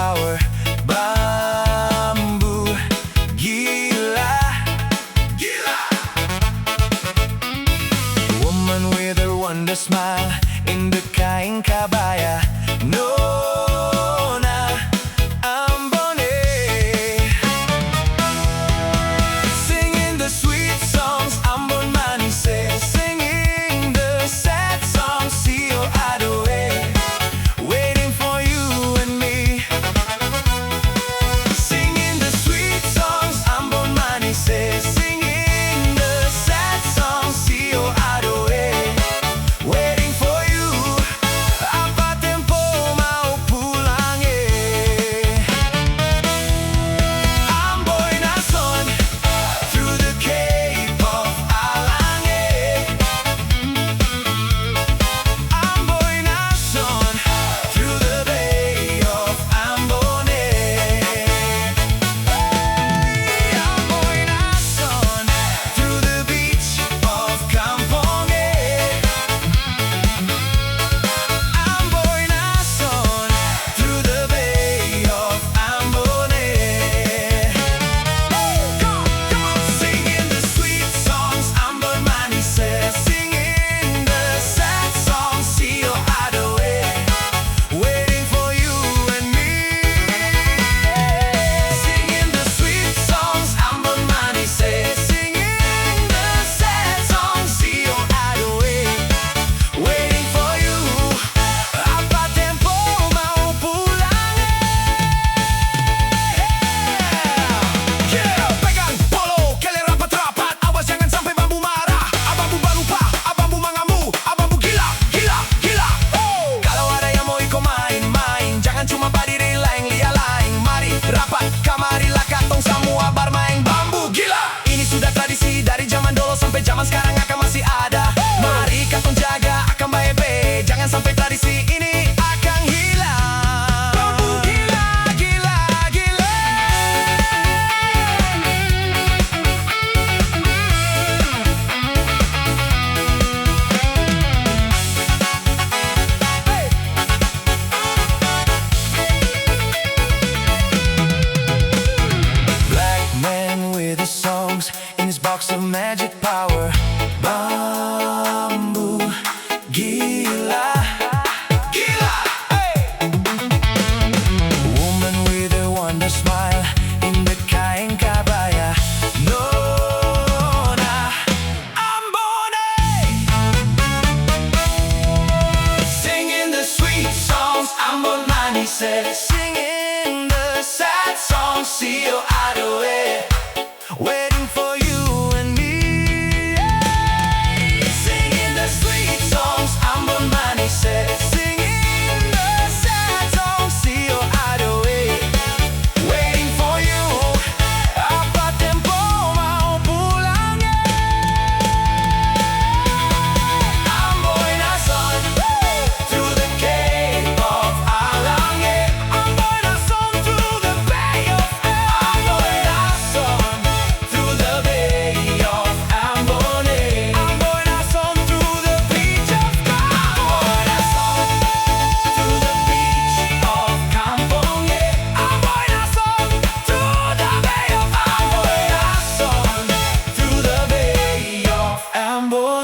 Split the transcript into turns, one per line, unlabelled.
power. Bambu, gila, gila. Woman with her wonder smile in the kain kabaya. Nona Ambone, singing the sweet songs Ambon Manise, singing the sad songs Sio Adoe, waiting for you and me. Singing the sweet songs Ambon Manise, singing the sad songs Sio Adoe, waiting for you. Apa tempo mau pulang Amboina Son, through the Cape of Alange. Amboina Son, through the Bay of Ambone. Amboina Son, through the beach of Kamponge. Amboina Son, through the Bay of Ambone. Singing the sweet songs Ambon Manise, singing the sad songs Sio Adoe, waiting for you and me. Singing the sweet songs Ambon Manise, singing the sad songs Sio Adoe, waiting for you. Apa tempo mau pulang Pegang polo, kele rapat-rapat, awas jangan sampai bambu marah. Abang buba lupa, abang bu mangamu, abang bu gila, gila, gila. Kalau ada yang mau ikut main-main, jangan cuma berdiri laing-lialaing. Mari rapat, kamarilah katong semua bermain bambu gila. Ini sudah tradisi dari zaman dulu sampai zaman sekarang akan masih ada. Mari katong jaga akan baik-baik, jangan sampai tradisi ini akan hilang. Bambu gila, gila, gila. Black man with his songs in his box of magic power. Bambu, gila, gila. Woman with a wonder smile in the kain kabaya. Nona Ambone, singing the sweet songs Ambon Manise, singing the sad songs Sio Adoe, waiting for you and me. Singing the sweet songs Ambon Manise, singing the sad songs Sio Adoe, waiting for you. Apa tempo mau pulang Amboina Son, through the Cape of Alange. Amboina Son, through the Bay of Amboina Son, through the Bay of Ambone. Amboina Son, through the beach of Amboina Son, through the beach of Kamponge. Amboina Son, through the Bay of Amboina Son, through the Bay of Ambone.